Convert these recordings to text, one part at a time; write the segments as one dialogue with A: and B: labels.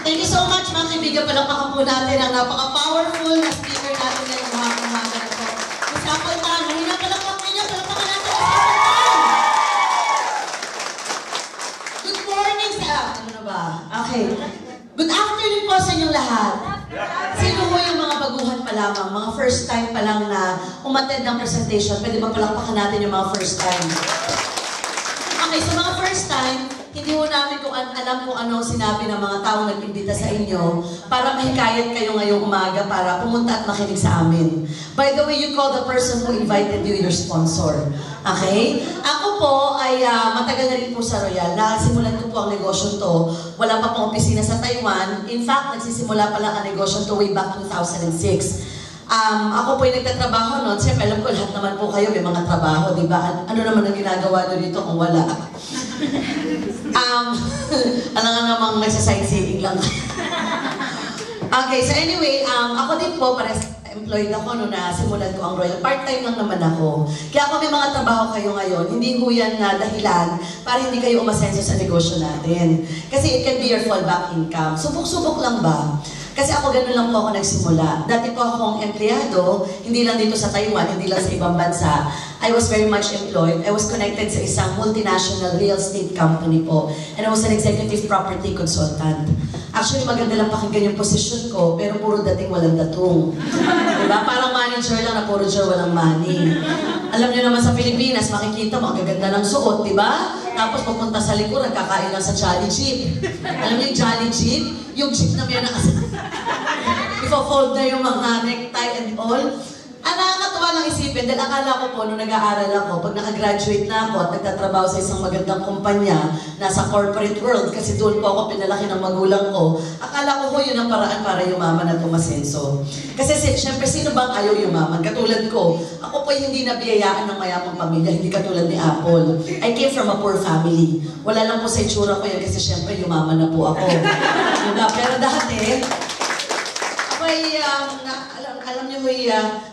A: Thank you so much mga kaibigan. Palakpakan po natin ang napaka-powerful na speaker natin ngayong umaga na po. Miss Apple Tan, mahina palakpak ninyo. Palakpakan natin Miss Apple Tan! Good morning sa... Ano na ba? Okay. Good afternoon po sa inyong lahat. Sino mo yung mga baguhan pa lamang, mga first time pa lang na umattend ng presentation? Pwede ba palakpakan natin yung mga first time? Okay, sa mga first time, hindi mo namin alam kung ano sinabi ng mga taong nag-imbita sa inyo para mahikayat kayo ngayong umaga para pumunta at makinig sa amin. By the way, you call the person who invited you your sponsor. Okay? Ako po ay matagal na rin po sa Royal. Nasimulan ko po ang negosyo to. Wala pa pong opisina sa Taiwan. In fact, nagsisimula pa lang ang negosyo to way back 2006. Ako po yung nagtatrabaho noon. Siyempre, alam ko lahat naman po kayo may mga trabaho, di ba? Ano naman ang ginagawa nyo dito kung wala? Alam nga namang nagsa-sightseeing lang. Okay, so anyway, ako din po, employed ako noon na simulan ko ang Royal. Part-time lang naman ako. Kaya kung may mga trabaho kayo ngayon, hindi ko yan na dahilan para hindi kayo umasenso sa negosyo natin. Kasi it can be your fallback income. Subok-subok lang ba? Kasi ako ganun lang po ako nagsimula. Dati po akong empleyado, hindi lang dito sa Taiwan, hindi lang sa ibang bansa. I was very much employed. I was connected sa isang multinational real estate company po. And I was an executive property consultant. Actually, maganda lang pakinggan yung posisyon ko, pero puro dating walang datong. Diba? Parang manager lang na puro jar walang money. Alam niyo naman sa Pilipinas, makikita mo, ang gaganda ng suot, diba? Tapos pupunta sa likuran, kakain lang sa Jolly Jeep. Alam niyo yung Jolly Jeep? Yung jeep na may ifo-fold na yung mga necktie and all. Nakakatuwa lang isipin, dahil akala ko po, nung nag-aaral ako, pag nakagraduate na ako at nagtatrabaho sa isang magandang kumpanya, nasa corporate world, kasi doon po ako pinalaki ng magulang ko, akala ko yun ang paraan para yumaman at umasenso. Kasi syempre, sino bang ayaw yumaman? Katulad ko, ako po hindi nabiyayaan ng mayamang pamilya, hindi katulad ni Apple. I came from a poor family. Wala lang po sa itsura ko yun, kasi syempre yumaman na po ako. Pero dati, alam niyo,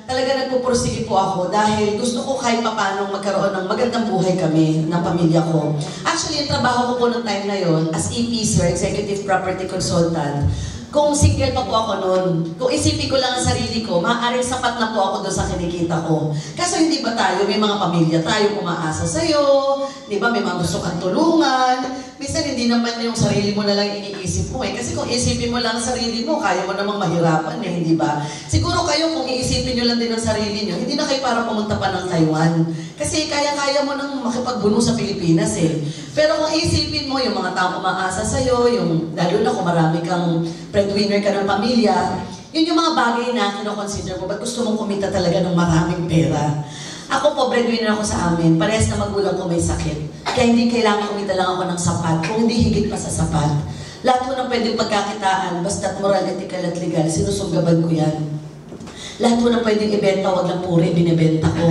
A: talaga nagpupursige po ako dahil gusto ko kahit paano magkaroon ng magandang buhay kami ng pamilya ko. Actually, yung trabaho ko po noong time na yon as EPC or Executive Property Consultant, kung single pa po ako noon, kung isipin ko lang ang sarili ko, maaaring sapat na po ako doon sa kinikita ko. Kaso hindi ba tayo, may mga pamilya tayo umaasa sa'yo, di ba, may mga gusto kang tulungan. Minsan hindi naman yung sarili mo na lang iniisip mo eh. Kasi kung isipin mo lang ang sarili mo, kaya mo namang mahirapan eh, hindi ba? Siguro kayo kung iisipin nyo lang din ang sarili nyo, hindi na kayo para pumunta pa ng Taiwan. Kasi kaya-kaya mo nang makipagbuno sa Pilipinas eh. Pero kung isipin mo yung mga taong umaasa sa'yo, yung, lalo na kung marami kang breadwinner ka ng pamilya, yun yung mga bagay na kino-consider mo. Ba't gusto mong kumita talaga ng maraming pera? Ako po, breadwinner ako sa amin. Parehas na magulang ko may sakit. Kaya hindi kailangan kumita lang ako ng sapat. Kung hindi higit pa sa sapat. Lahat mo ng pwedeng pagkakitaan, basta't moral, ethical at legal, sinusunggaban ko yan. Lahat mo ng pwedeng ibenta, wag lang puri, binibenta ko.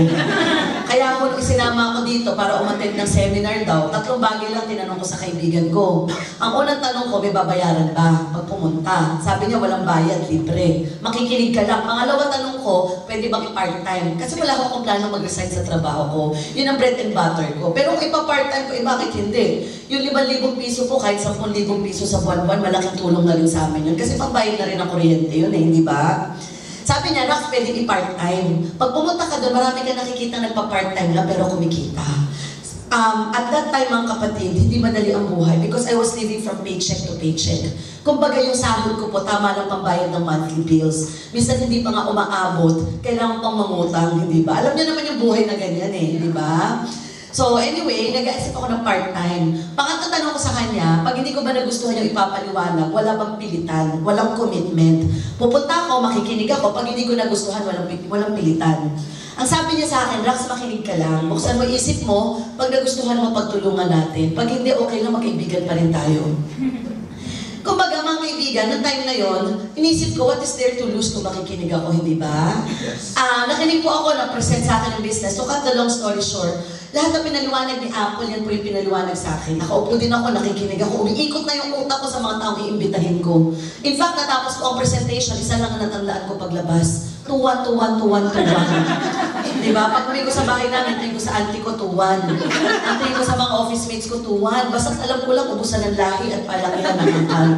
A: Kaya ako nung isinama ako dito para umattend ng seminar daw, 3 bagay lang tinanong ko sa kaibigan ko. Ang unang tanong ko, may babayaran ba pag pumunta? Sabi niya, walang bayad, libre. Makikinig ka lang. Pangalawa tanong ko, pwede bang i-part-time? Kasi wala akong plano mag-resign sa trabaho ko. Yun ang bread and butter ko. Pero kung ipa-part-time ko, bakit hindi? Yung 5,000 piso po, kahit 10,000 piso sa buwan-buwan, malaking tulong na rin sa amin yun. Kasi pangbayad na rin ang kuryente yun eh, hindi ba? Sabi niya, Rox, pwede i-part-time. Pag pumunta ka doon, marami ka nakikita nagpa-part-time lang pero kumikita. At that time, mga kapatid, hindi madali ang buhay because I was living from paycheck to paycheck. Kumbaga yung sahod ko po, tama lang pambayad ng monthly bills. Minsan hindi pa nga umaabot, kailangan pang mangutang, hindi ba? Alam niyo naman yung buhay na ganyan eh, hindi ba? So anyway, nag-aisip ako ng part-time. Pangatlo tanong ko sa kanya, pag hindi ko ba nagustuhan yung ipapaliwanag, wala bang pilitan, walang commitment. Pupunta ako, makikinig ako, pag hindi ko nagustuhan, walang pilitan. Ang sabi niya sa akin, Rox, makinig ka lang. Buksan mo isip mo, pag nagustuhan mo, pagtulungan natin. Pag hindi, okay lang, magkaibigan pa rin tayo. Kumbaga, mga kaibigan, noong time na yon, inisip ko, what is there to lose kung makikinig ako, hindi ba? Yes. Nakinig po ako, na-present sa akin ng business. To cut the long story short, lahat na pinaliwanag ni Apple, yan po yung pinaliwanag sa akin. Nakaupo din ako, nakikinig ako. Umiikot na yung utak ko sa mga taong iimbitahin ko. In fact, natapos ko ang presentation, isa lang ang natandaan ko paglabas. Tuwan. Diba? Pag uwi ko sa bahay namin, antayin ko sa auntie ko, tuwan. Antayin ko sa mga office mates ko, tuwan. Basta alam ko lang, ubusan ng lahi at palakihan ng akal.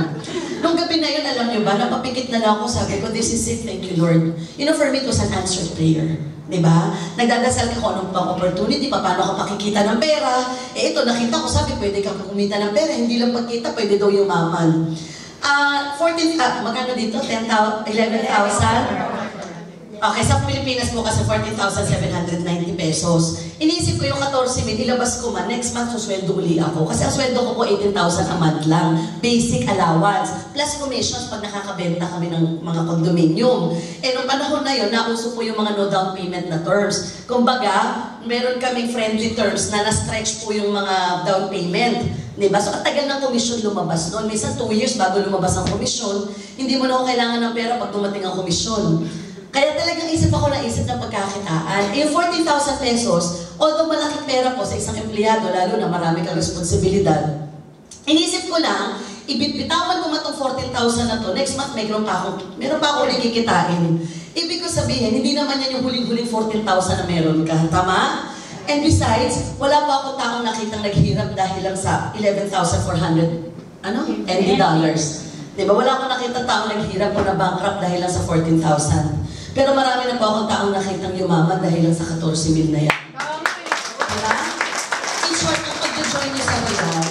A: Nung gabi alam nyo ba, napapikit na lang ako, sabi ko, this is it, thank you Lord. You know, for me, it was an answered prayer. Diba? Nagdadasal ka kung anong pang opportunity, paano ka makikita ng pera. Eh ito, nakita ko, sabi, pwede kang kumita ng pera, hindi lang pagkita, pwede daw yumaman. Magkano dito? 11,000? Okay, sa Pilipinas mo kasi 14,790 pesos. Iniisip ko yung 14,000, ilabas ko man, next month susweldo uli ako. Kasi ang sweldo ko po 18,000 a month lang. Basic allowance. Plus commissions pag nakakabenta kami ng mga condominium. Eh, nung panahon na yun, nauso po yung mga no down payment na terms. Kumbaga, meron kaming friendly terms na na-stretch po yung mga down payment. Diba? So, at tagal ng komisyon lumabas noon. Minsan 2 years bago lumabas ang komisyon, hindi mo na ako kailangan ng pera pag dumating ang komisyon. Kaya talagang naisip ng pagkakitaan. Yung 14,000 pesos, although malaking pera po sa isang empleyado, lalo na marami kang responsibilidad, inisip ko lang, ibitawan ko matong 14,000 na to, next month meron pa ako kikitain. Ibig ko sabihin, hindi naman yan yung huling-huling 14,000 na meron ka. Tama? And besides, wala pa ako taong nakitang naghirap dahil lang sa $11,400 dollars. Diba? Wala akong nakita taong naghirap o na bankrupt dahil lang sa 14,000. Pero marami na po akong taong nakitang yumaman dahil lang sa 14,000 na yan. Diba? In short, kung pag-join nyo sa Royal,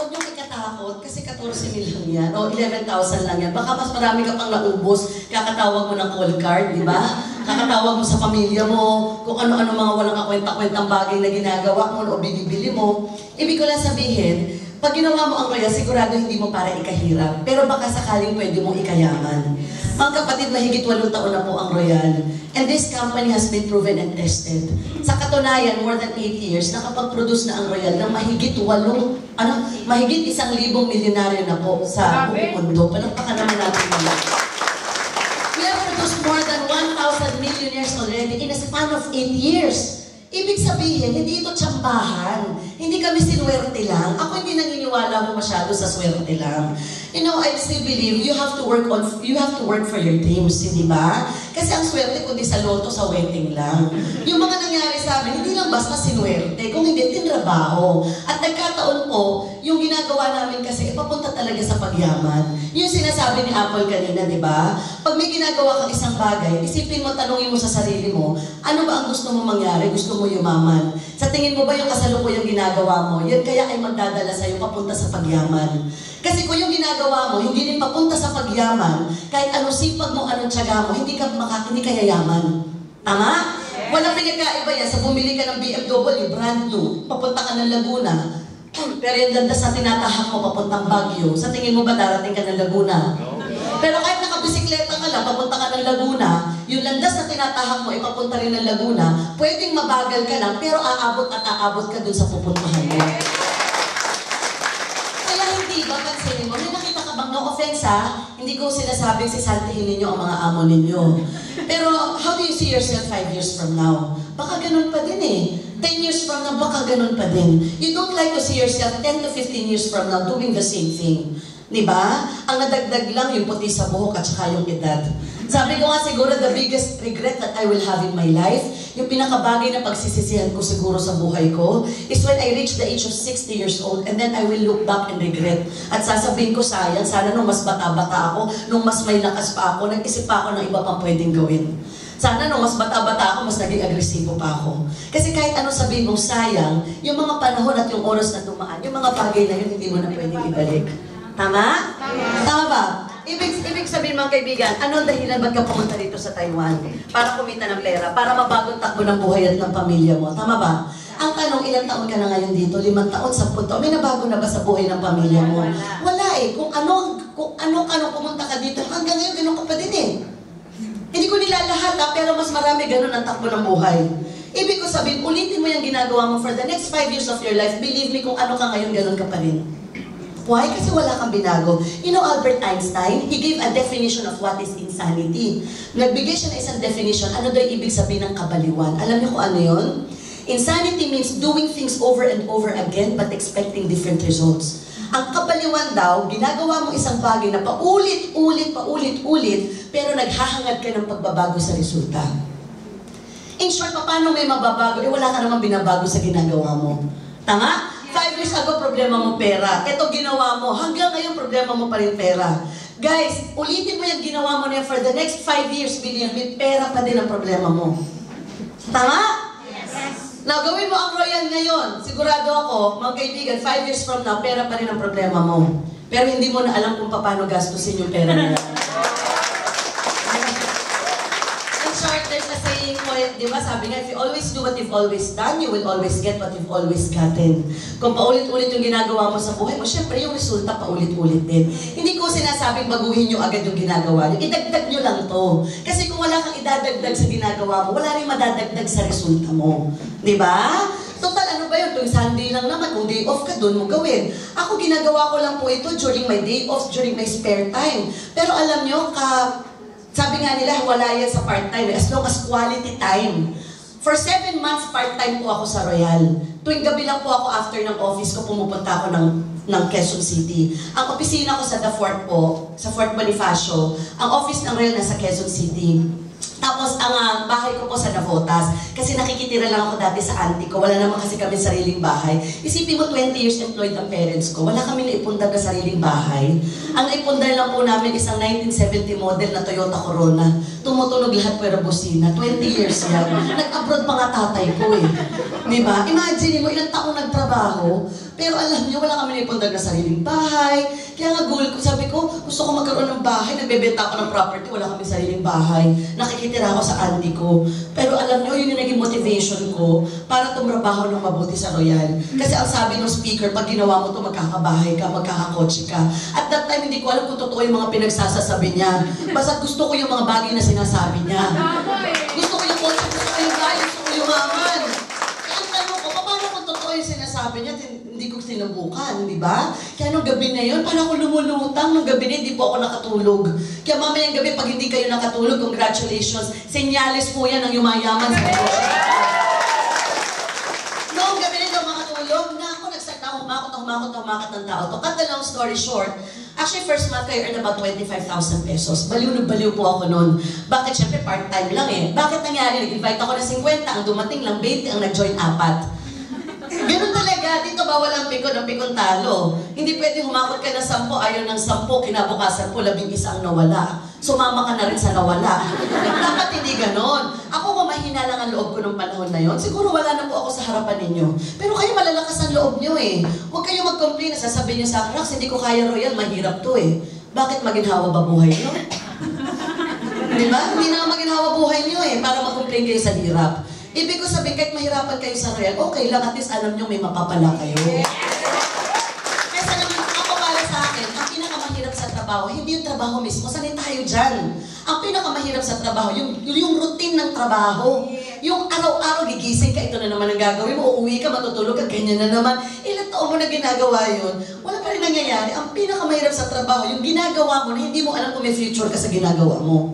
A: huwag nyo ikatakot kasi 14,000 lang yan o 11,000 lang yan. Baka mas marami ka pang naubos, kakatawag mo ng call card, di ba? Kakatawag mo sa pamilya mo, kung ano-ano mga walang kakwenta-kwentang bagay na ginagawa mo o binibili mo. Ibig ko lang sabihin, pag ginawa mo ang Royal, sigurado hindi mo para ikahirap. Pero baka sakaling pwede mong ikayaman. Mga kapatid, mahigit 8 taon na po ang Royal. And this company has been proven and tested. Sa katunayan, more than 8 years, nakapag-produce na ang Royal ng mahigit 1,000,000 milyonaryo na po sa buong mundo. Palakpakan naman natin mga. We have produced more than 1,000 millionaires already in a span of 8 years. Ibig sabihin, hindi ito tsambahan. Hindi kami sinuwerte lang. Ako hindi naniniwala ko masyado sa swerte lang. You know, I still believe you have to work for your dreams, hindi ba? Kasi ang swerte kundi sa loto, sa wedding lang. Yung mga nangyari sa amin, hindi lang basta sinuwerte, kung hindi tinrabaho. At nagkataon po, yung ginagawa namin kasi papunta talaga sa pagyaman. Yung sinasabi ni Apple kanina, di ba? Pag may ginagawa kang isang bagay, isipin mo, tanungin mo sa sarili mo, ano ba ang gusto mo mangyari? Gusto mo yumaman? Sa tingin mo ba yung kasalukuyang ginagawa mo, yan kaya ay magdadala sa'yo papunta sa pagyaman? Kasi kung yung ginagawa mo, hindi rin papunta sa pagyaman, kahit anong sipag mo, anong tiyaga mo, hindi ka yayaman. Tama? Walang pinagkaiba yan sa bumili ka ng BMW, brand new, papunta ka ng Laguna. Pero yung landas na tinatahak mo papuntang Baguio, sa tingin mo ba darating ka ng Laguna? Pero kahit nakabisikleta ka lang, papunta ka ng Laguna, yung landas na tinatahak mo, ipapunta rin ng Laguna, pwedeng mabagal ka lang, pero aabot at aabot ka dun sa pupuntahan mo. Kaya hindi ba, pansinin mo, may nakita ka bang, no offense ha, hindi ko sinasabing sisantihin ninyo ang mga amo ninyo. Pero how do you see yourself 5 years from now? Baka ganun pa din eh. 10 years from now, baka ganun pa din. You don't like to see yourself 10 to 15 years from now doing the same thing. Diba? Ang nadagdag lang yung puti sa buhok at saka yung edad. Sabi ko nga siguro, the biggest regret that I will have in my life, yung pinakabagay na pagsisisihan ko siguro sa buhay ko, is when I reach the age of 60 years old and then I will look back and regret. At sasabihin ko, sayang, sana nung mas bata-bata ako, nung mas may lakas pa ako, nag-isip pa ako ng iba pang pwedeng gawin. Sana nung mas bata-bata ako, mas naging agresibo pa ako. Kasi kahit ano sabihin mong sayang, yung mga panahon at yung oras na dumaan, yung mga bagay na yun, hindi mo na pwedeng ibalik. Tama? Tama ba? Ibig sabihin mga kaibigan, ano ang dahilan ba't ka pumunta dito sa Taiwan? Para kumita ng pera, para mabagong takbo ng buhay at ng pamilya mo. Tama ba? Ang tanong, ilang taon ka na ngayon dito? 5 taon, 10 taon? May nabago na ba sa buhay ng pamilya mo? Wala eh. Kung ano pumunta ka dito, hanggang ngayon, ganun ka pa din eh. Hindi ko nilalahat ha, pero mas marami ganun ang takbo ng buhay. Ibig ko sabihin, ulitin mo yung ginagawa mo for the next 5 years of your life. Believe me, kung ano ka ngayon, ganun ka pa rin. Why? Kasi wala kang binago. You know, Albert Einstein, he gave a definition of what is insanity. Nagbigay siya ng isang definition, ano daw ibig sabihin ng kabaliwan. Alam niyo kung ano yun? Insanity means doing things over and over again but expecting different results. Ang kabaliwan daw, ginagawa mo isang bagay na paulit-ulit, pero naghahangad ka ng pagbabago sa resulta. In short, paano may mababago? Wala ka namang binabago sa ginagawa mo. Tama? 5 years ago, problema mo pera. Ito ginawa mo. Hanggang ngayon, problema mo pa rin pera. Guys, ulitin mo yung ginawa mo na yan for the next 5 years, believe me, pera pa din ang problema mo. Tama? Yes. Now, gawin mo ang Royal ngayon. Sigurado ako, mga kaibigan, 5 years from now, pera pa rin ang problema mo. Pero hindi mo na alam kung paano gastusin yung pera na yan. In short, there's a saying po, di ba, sabi nga, if you always do what you've always done, you will always get what you've always gotten. Kung paulit-ulit yung ginagawa mo sa buhay mo, syempre yung resulta paulit-ulit din. Hindi ko sinasabing baguhin nyo agad yung ginagawa nyo. Idagdag nyo lang to. Kasi kung wala kang idadagdag sa ginagawa mo, wala rin madadagdag sa resulta mo. Di ba? Total, ano ba yun? Tuwing Sunday lang naman, kung day off ka, doon mo gawin. Ako, ginagawa ko lang po ito during my day off, during my spare time. Pero alam nyo, sabi nga nila, wala yan sa part-time, as long as quality time. For 7 months, part-time po ako sa Royal. Tuwing gabi lang po ako after ng office ko, pumupunta ako ng Quezon City. Ang opisina ko sa The Fort po, sa Fort Bonifacio, ang office ng Royal nasa Quezon City. Tapos, ang bahay ko po sa Navotas, kasi nakikitira lang ako dati sa auntie ko, wala naman kasi kami sariling bahay. Isipin mo, 20 years employed ang parents ko, wala kami naipundar na sariling bahay. Ang naipundar lang po namin isang 1970 model na Toyota Corona. Tumutunog lahat pero busina. 20 years yan. Nag-abroad pa nga tatay ko eh. Diba? Imagine mo, ilang taong nagtrabaho, pero alam niyo, wala kami naipundar na sariling bahay. Kaya nga goal ko, sabi ko, gusto ko magkaroon ng bahay, nagbebenta ako ng property, wala kami sariling bahay. Nakikitira ako sa auntie ko. Pero alam niyo, yun yung naging motivation ko para tumrabaho ng mabuti sa Royal. Kasi ang sabi ng speaker, pag ginawa mo to magkakabahay ka, magkakakotse ka. At that time, hindi ko alam kung totoo yung mga pinagsasasabi niya. Basta gusto ko yung mga bagay na sinasabi niya. Gusto ko yung kotse, gusto ko yung bahay, gusto ko yung maman. Kaya ang tanong ko, paano kung totoo yung sinasabi niya, hindi ko sinubukan, di ba? Kaya nung gabi na yun, parang ako lumulutang. Nung gabi na, hindi po ako nakatulog. Kaya mamayang gabi, pag hindi kayo nakatulog, congratulations. Senyales po yan ng yumayaman sa negosyo. Noong gabi na daw makatulog, na ako nag-start na humakot ng tao. To cut the long story short, actually, first month I earned about 25,000 pesos. Baliw na baliw po ako noon. Bakit? Siyempre, part-time lang eh. Bakit nangyari? Nag-invite ako ng 50, ang dumating lang 20, ang nag-join 4. Ganun talaga, dito bawal ang pikon talo. Hindi pwede humakot ka ng 10, ayaw ng 10, kinabukasan po, 11 ang nawala. Sumama ka na rin sa nawala. Dapat hindi ganon. Ako kung mahina lang ang loob ko nung panahon na yon, siguro wala na po ako sa harapan ninyo. Pero kayo malalakas ang loob nyo eh. Huwag kayo mag-complain na sasabihin nyo sa akin, Rax, hindi ko kaya Royal, mahirap to eh. Bakit maginhawa ba buhay nyo? Diba? Hindi na maginhawa buhay nyo eh, para mag-complain kayo sa hirap. Ibig ko sabihin, kahit mahirapan kayo sa Royal, okay lang, at least alam nyo may mapapala kayo. Kesa naman, ako para sa akin, ang pinakamahirap sa trabaho, hindi yung trabaho mismo, sanay tayo dyan. Ang pinakamahirap sa trabaho, yung routine ng trabaho. Yung araw-araw gigising ka, ito na naman ang gagawin mo, uuwi ka, matutulog ka, ganyan na naman. Ilang taon mo na ginagawa yun, wala pa rin nangyayari. Ang pinakamahirap sa trabaho, yung ginagawa mo na hindi mo alam kung may future ka sa ginagawa mo.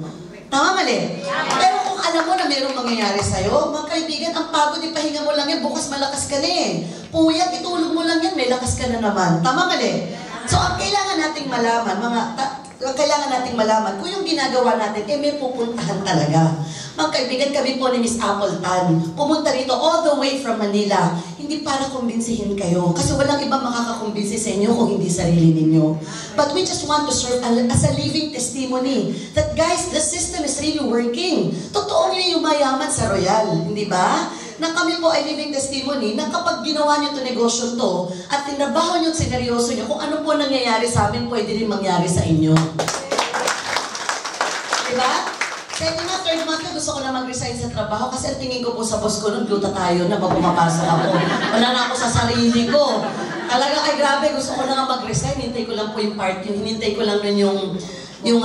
A: Tama, mali? Pero kung alam mo na mayroong mangyayari sa'yo, mga kaibigan, ang pagod, ipahinga mo lang yan, bukas malakas ka na eh. Puyat, itulog mo lang yan, may lakas ka na naman. Tama, mali? So, ang kailangan nating malaman, kung yung ginagawa natin, may pupuntahan talaga. Mga kaibigan, kami po ni Miss Appleton, pumunta rito all the way from Manila, hindi para kumbinsihin kayo, kasi walang ibang makakakumbinsi sa inyo kung hindi sarili ninyo. But we just want to serve as a living testimony that, guys, the system is really working. Totoo niyo yung mayaman sa Royal, hindi ba? Na kami po ay living testimony na kapag ginawa niyo ito negosyo to at tinabaho niyo at sineryoso niyo, kung ano po nangyayari sa amin, pwede rin mangyari sa inyo. Diba? Second na, third month na gusto ko na mag-resign sa trabaho kasi ang tingin ko po sa boss ko nun, gluta tayo na pag pumapasok ako. Wala na ako sa sarili ko. Talaga, ay grabe, gusto ko na nga mag-resign. Hintay ko lang po yung party. Hinintay ko lang nun yung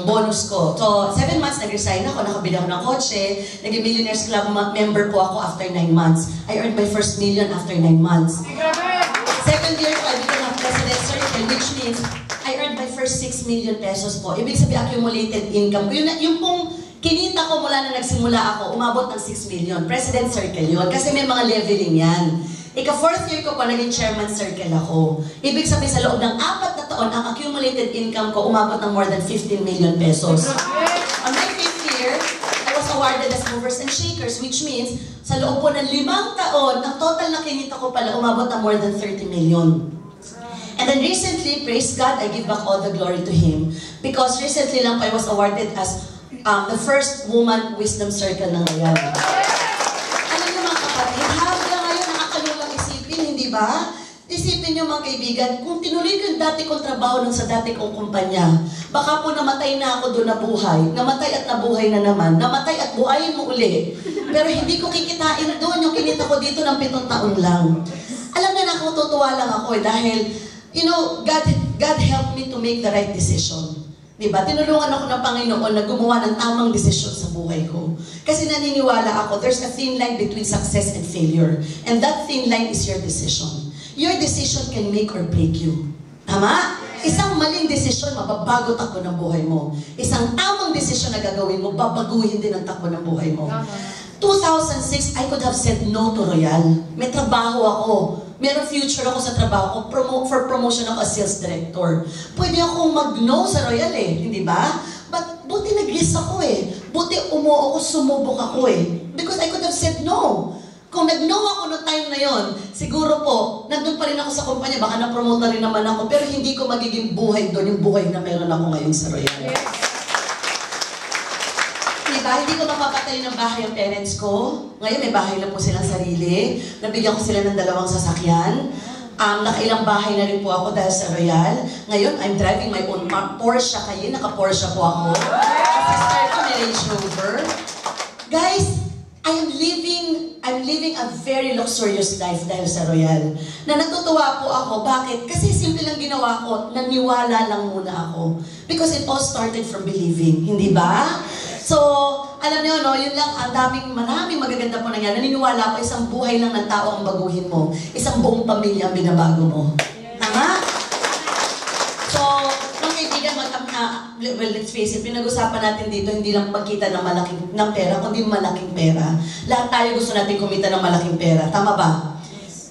A: bonus ko. So, 7 months nag-resign ako, nakabili ako ng kotse, naging Millionaires Club member po ako after 9 months. I earned my first million after 9 months. Second year ko, I became a President Circle, which means I earned my first 6 million pesos po. Ibig sabihin, accumulated income. Yung pong kinita ko mula na nagsimula ako, umabot ng 6 million. President Circle yun. Kasi may mga leveling yan. Ika-4th year ko pa, naging Chairman Circle ako. Ibig sabihin, sa loob ng 4 na taon, ang accumulated income ko umabot ng more than 15 million pesos. On my 5th year, I was awarded as Movers and Shakers, which means, sa loob po ng 5 taon, ang total na kinita ko pala umabot ng more than 30 million. And then recently, praise God, I give back all the glory to Him. Because recently lang I was awarded as the first woman wisdom circle ng Royal. Alam niyo mga kapatid, hanggang ngayon nakakalulang isipin, hindi ba? Isipin niyo mga kaibigan, kung tinuloy ko yung dati kong trabaho nung sa dati kong kumpanya, baka po namatay na ako doon na buhay. Namatay at nabuhay na naman. Namatay at buhayin mo uli. Pero hindi ko kikitain doon yung kinita ko dito ng 7 taon lang. Alam niyo na, natutuwa lang ako dahil, you know, God helped me to make the right decision. Diba? Tinulungan ako ng Panginoon na gumawa ng tamang desisyon sa buhay ko. Kasi naniniwala ako, there's a thin line between success and failure. And that thin line is your decision. Your decision can make or break you. Tama? Isang maling desisyon, mababago takbo ng buhay mo. Isang tamang desisyon na gagawin mo, babaguhin din ang takbo ng buhay mo. 2006, I could have said no to Royal. May trabaho ako. Meron future ako sa trabaho ko. For promotion ako as sales director. Pwede akong mag-no sa Royal hindi ba? But buti nag-risk ako Buti umuo ako, sumubok ako Because I could have said no. Kung nag-no ako noong time na yon, siguro po, nandun pa rin ako sa kumpanya, baka na-promote na rin naman ako, pero hindi ko magiging buhay doon, yung buhay na meron ako ngayon sa Royal. Diba? Hindi ko mapapatay ng bahay ang parents ko. Ngayon may bahay na po silang sarili. Nabigyan ko sila ng 2 sasakyan. Nakailang bahay na rin po ako dahil sa Royal. Ngayon, I'm driving my own Porsche Cayenne. Naka-Porsche po ako. Sister ko may Range Rover. Guys, I'm living a very luxurious life dahil sa Royal. Na natutuwa po ako. Bakit? Kasi simple lang ginawa ko. Naniwala lang muna ako. Because it all started from believing. Hindi ba? So, alam niyo, no, yun lang, maraming magaganda po nangyari. Naniniwala ko, isang buhay lang ng tao ang baguhin mo. Isang buong pamilya ang binabago mo. Tama? So, mga kaibigan, well, let's face it, pinag-usapan natin dito, hindi lang magkita ng pera, kundi malaking pera. Lahat tayo gusto natin kumita ng malaking pera. Tama ba?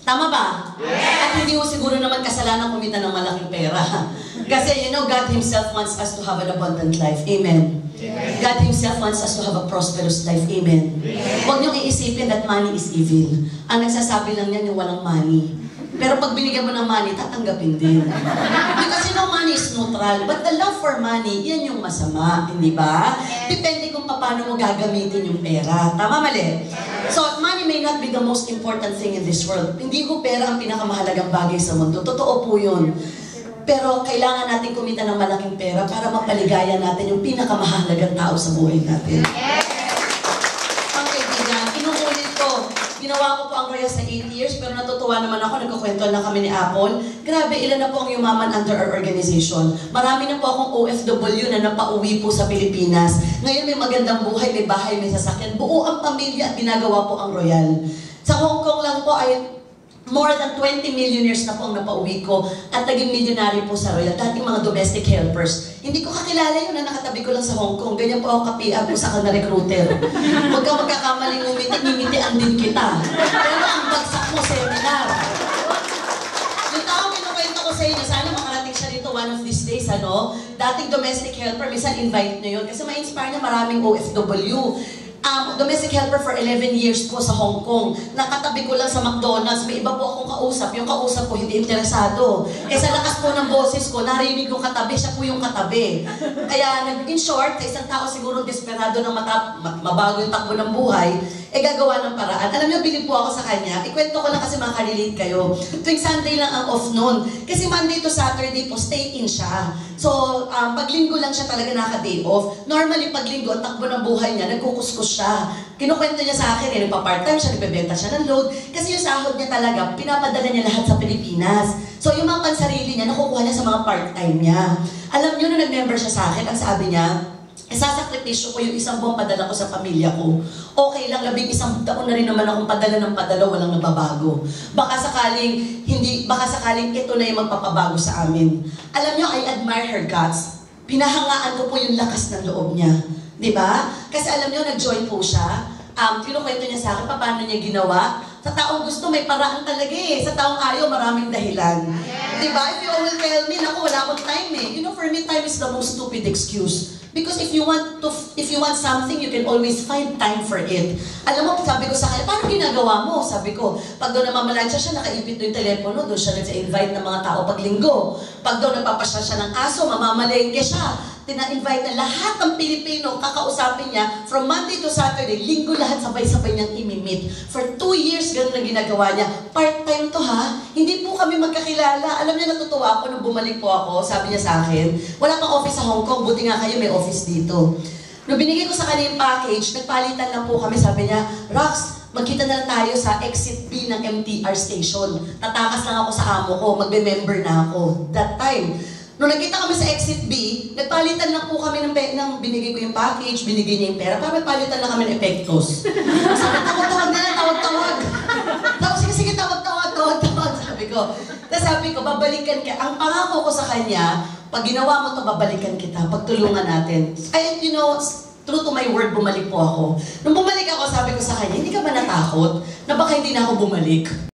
A: Tama ba? Yes. At hindi mo siguro naman kasalanan kumita ng malaking pera. Kasi, you know, God Himself wants us to have an abundant life. Amen. Amen. God Himself wants us to have a prosperous life. Amen. Huwag niyong iisipin that money is evil. Ang nagsasabi lang niyan yung walang money. Pero pag binigyan mo ng money, tatanggapin din. Because you know, money is neutral. But the love for money, yan yung masama. Hindi ba? Depende kung paano mo gagamitin yung pera. Tama, mali? So, money may not be the most important thing in this world. Hindi ko pera ang pinakamahalagang bagay sa mundo. Totoo po yun. Pero kailangan natin kumita ng malaking pera para mapaligaya natin yung pinakamahalagang tao sa buhay natin. Ang kaibigan, inuulit ko, ginawa ko po ang Royal sa 8 years, pero natutuwa naman ako, nagkukwento na kami ni Apple. Grabe, ilan na po ang yumaman under our organization. Marami na po akong OFW na napauwi po sa Pilipinas. Ngayon may magandang buhay, may bahay, may sasakyan. Buo ang pamilya at ginagawa po ang Royal. Sa Hong Kong lang po ay more than 20 millionaires na po ang napauwi ko at naging millionary po sa Royal. Dating mga domestic helpers. Hindi ko kakilala yun na nakatabi ko lang sa Hong Kong. Ganyan po ako kapiag po sa na recruiter. Huwag ka magkakamaling ngumiti-ngimitian din kita. Pero ang bagsak mo, seminar. Yung taong kinukwento ko sa inyo, sana makarating siya dito one of these days, dating domestic helper, minsan invite nyo yun. Kasi ma-inspire niya maraming OFW. Domestic helper for 11 years po sa Hong Kong. Nakatabi ko lang sa McDonald's. May iba po akong kausap. Yung kausap ko hindi interesado. Sa lakas po ng boses ko, narinig yung katabi, siya po yung katabi. Kaya, in short, isang tao siguro desperado ng mabago yung takbo ng buhay, gagawa ng paraan. Alam niyo, bilib po ako sa kanya. Ikwento ko lang kasi makarelate kayo. Tuwing Sunday lang ang off noon. Kasi Monday to Saturday po, stay in siya. So, paglinggo lang siya talaga naka-day off. Normally, paglinggo, ang takbo ng buhay niya, nagkukuskus siya. Kinukwento niya sa akin, nagpa-part-time siya, nagbebenta siya ng load. Kasi yung sahod niya talaga, pinapadala niya lahat sa Pilipinas. So, yung mga pansarili niya, nakukuha niya sa mga part-time niya. Alam niyo, nung nag-member siya sa akin, ang sabi niya, sasakripisyo ko yung 1 buwang padala ko sa pamilya ko. Okay lang, 11 taon na rin naman akong padala ng padala, walang nababago. Baka sakaling ito na yung magpapabago sa amin. Alam niyo, I admire her guts. Pinahangaan ko po yung lakas ng loob niya. Diba? Kasi alam niyo, nag-join po siya. Kinukwento niya sa akin, paano niya ginawa. Sa taong gusto, may paraan talaga Sa taong ayaw, maraming dahilan. Diba? If you will tell me, naku, wala akong time eh. You know, for me, time is the most stupid excuse. Because if you want something, you can always find time for it. Alam mo, sabi ko sa kanya, paano ginagawa mo? Sabi ko, pag doon namamalansya siya, nakaipit doon yung telepono, doon siya nag-invite ng mga tao pag linggo. Pag doon nagpapasya siya ng aso, mamamalengke siya. Tina-invite na lahat ng Pilipino, kakausapin niya, from Monday to Saturday, linggo lahat sabay-sabay niyang imimit. For 2 years, ganun na ginagawa niya. Part-time to ha, hindi po kami magkakilala. Alam niya, natutuwa ako nung bumalik po ako, sabi niya sa akin, wala pang office sa Hong Kong, buti nga kayo may office dito. Nung binigay ko sa kanya yung package, nagpalitan lang po kami, sabi niya, Rox, magkita na lang tayo sa exit B ng MTR station. Tatakas lang ako sa amo ko, magbe-member na ako. That time, nung nagkita kami sa Exit B, nagpalitan lang po kami ng binigay ko yung package, binigay niya yung pera, para nagpalitan lang kami ng epektos. Sabi, tawag-tawag na lang, tawag-tawag. Sige, tawag-tawag, sabi ko. Tapos sabi ko, babalikan ka. Ang pangako ko sa kanya, pag ginawa mo to, babalikan kita, pagtulungan natin. Ay, you know, true to my word, bumalik po ako. Nung bumalik ako, sabi ko sa kanya, hindi ka ba natakot na baka hindi na ako bumalik?